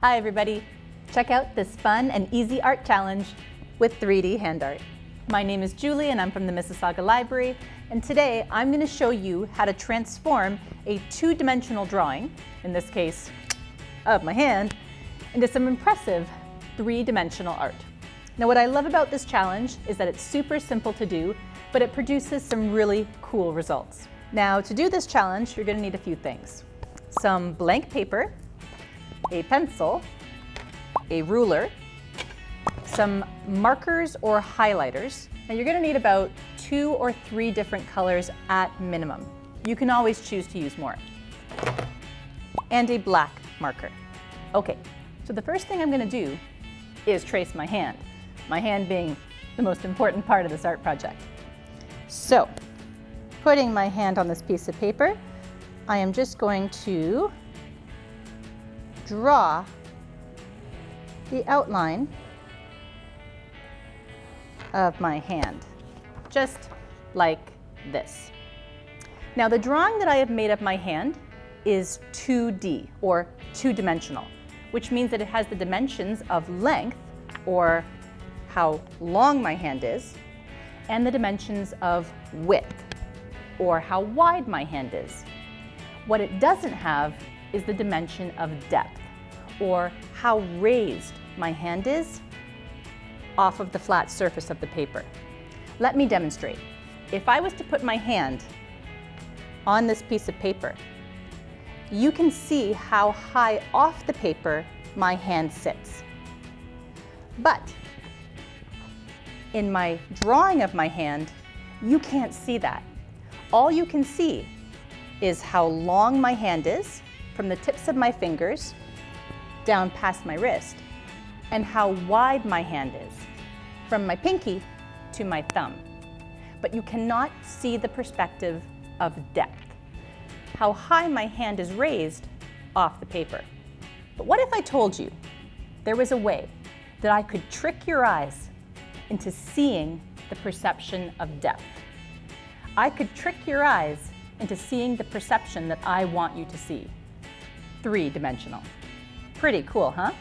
Hi everybody! Check out this fun and easy art challenge with 3D hand art. My name is Julie and I'm from the Mississauga Library, and today I'm going to show you how to transform a two-dimensional drawing, in this case of my hand, into some impressive three-dimensional art. Now what I love about this challenge is that it's super simple to do, but it produces some really cool results. Now to do this challenge you're going to need a few things. Some blank paper, a pencil, a ruler, some markers or highlighters. Now you're going to need about 2 or 3 different colors at minimum. You can always choose to use more. And a black marker. Okay, so the first thing I'm going to do is trace my hand being the most important part of this art project. So, putting my hand on this piece of paper, I am just going to draw the outline of my hand, just like this. Now the drawing that I have made of my hand is 2D, or two-dimensional, which means that it has the dimensions of length, or how long my hand is, and the dimensions of width, or how wide my hand is. What it doesn't have is the dimension of depth, or how raised my hand is off of the flat surface of the paper. Let me demonstrate. If I was to put my hand on this piece of paper, you can see how high off the paper my hand sits. But in my drawing of my hand, you can't see that. All you can see is how long my hand is from the tips of my fingers down past my wrist, and how wide my hand is from my pinky to my thumb. But you cannot see the perspective of depth, how high my hand is raised off the paper. But what if I told you there was a way that I could trick your eyes into seeing the perception of depth? I could trick your eyes into seeing the perception that I want you to see. Three-dimensional. Pretty cool, huh?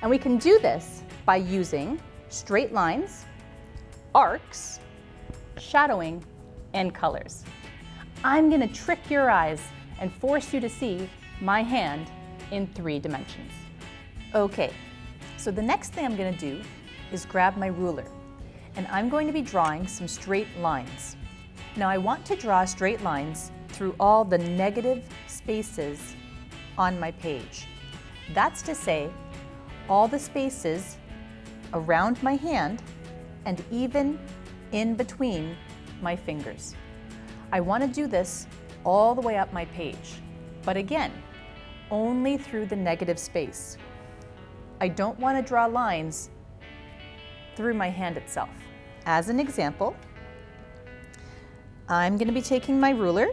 And we can do this by using straight lines, arcs, shadowing, and colors. I'm going to trick your eyes and force you to see my hand in 3 dimensions. Okay, so the next thing I'm going to do is grab my ruler, and I'm going to be drawing some straight lines. Now I want to draw straight lines through all the negative spaces on my page. That's to say, all the spaces around my hand and even in between my fingers. I want to do this all the way up my page, but again, only through the negative space. I don't want to draw lines through my hand itself. As an example, I'm going to be taking my ruler,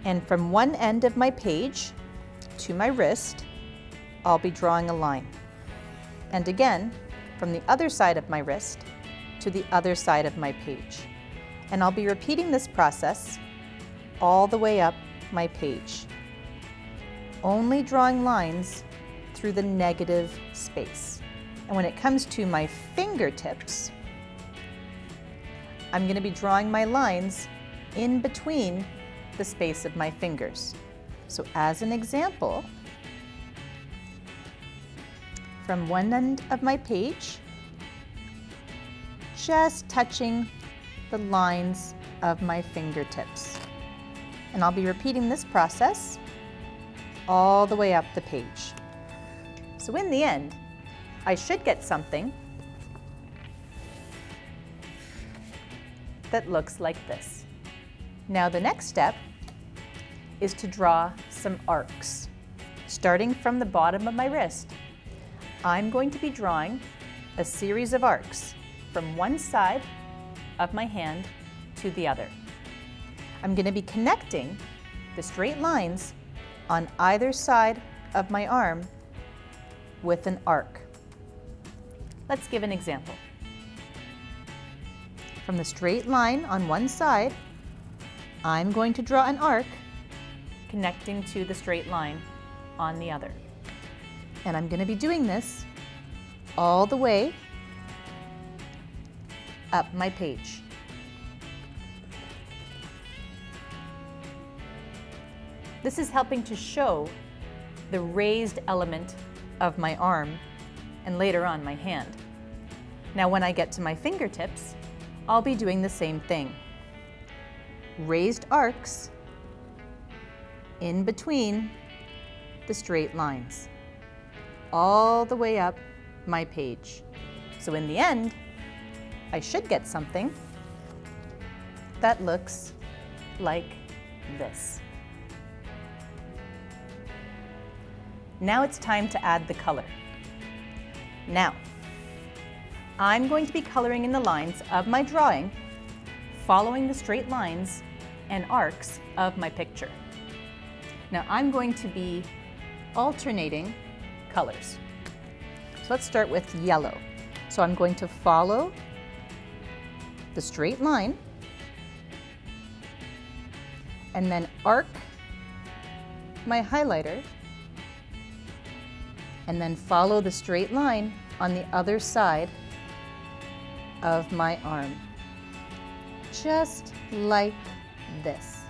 and from one end of my page to my wrist, I'll be drawing a line. And again, from the other side of my wrist to the other side of my page. And I'll be repeating this process all the way up my page, only drawing lines through the negative space. And when it comes to my fingertips, I'm going to be drawing my lines in between the space of my fingers. So as an example, from one end of my page, just touching the lines of my fingertips. And I'll be repeating this process all the way up the page. So in the end, I should get something that looks like this. Now the next step is to draw some arcs. Starting from the bottom of my wrist, I'm going to be drawing a series of arcs from one side of my hand to the other. I'm going to be connecting the straight lines on either side of my arm with an arc. Let's give an example. From the straight line on one side, I'm going to draw an arc connecting to the straight line on the other. And I'm going to be doing this all the way up my page. This is helping to show the raised element of my arm and later on my hand. Now when I get to my fingertips, I'll be doing the same thing. Raised arcs in between the straight lines, all the way up my page. So in the end, I should get something that looks like this. Now it's time to add the color. Now, I'm going to be coloring in the lines of my drawing, following the straight lines and arcs of my picture. Now I'm going to be alternating colors. So let's start with yellow. So I'm going to follow the straight line and then arc my highlighter and then follow the straight line on the other side of my arm, just like this.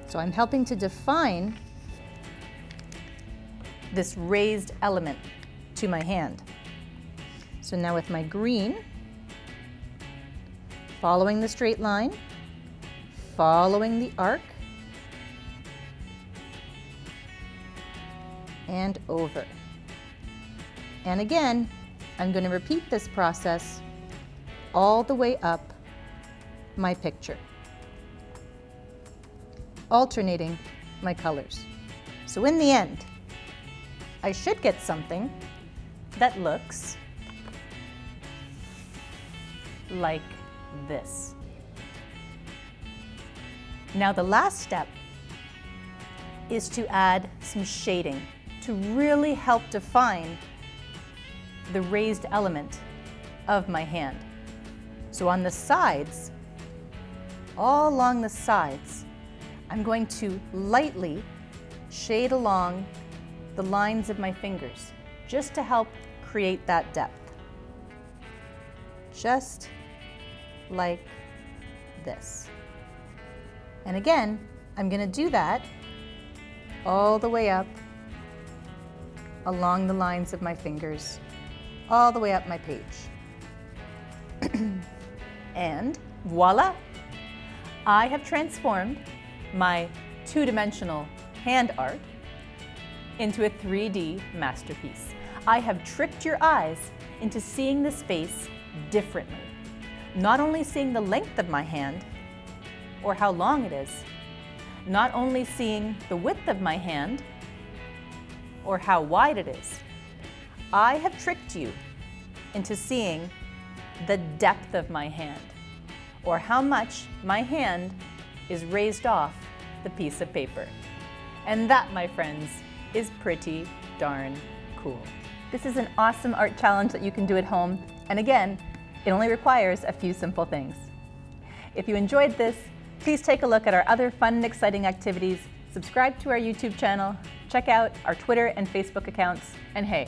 So I'm helping to define this raised element to my hand. So now with my green, following the straight line, following the arc, and over. And again, I'm going to repeat this process all the way up my picture, alternating my colors. So in the end, I should get something that looks like this. Now the last step is to add some shading to really help define the raised element of my hand. So on the sides, all along the sides, I'm going to lightly shade along the lines of my fingers just to help create that depth. Just like this. And again, I'm going to do that all the way up along the lines of my fingers, all the way up my page. And voila! I have transformed my two-dimensional hand art into a 3D masterpiece. I have tricked your eyes into seeing the space differently. Not only seeing the length of my hand or how long it is, not only seeing the width of my hand or how wide it is, I have tricked you into seeing the depth of my hand or how much my hand is raised off the piece of paper. And that, my friends, is pretty darn cool. This is an awesome art challenge that you can do at home. And again, it only requires a few simple things. If you enjoyed this, please take a look at our other fun and exciting activities, subscribe to our YouTube channel, check out our Twitter and Facebook accounts, and hey,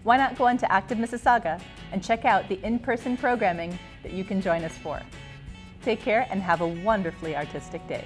why not go on to Active Mississauga and check out the in-person programming that you can join us for. Take care and have a wonderfully artistic day.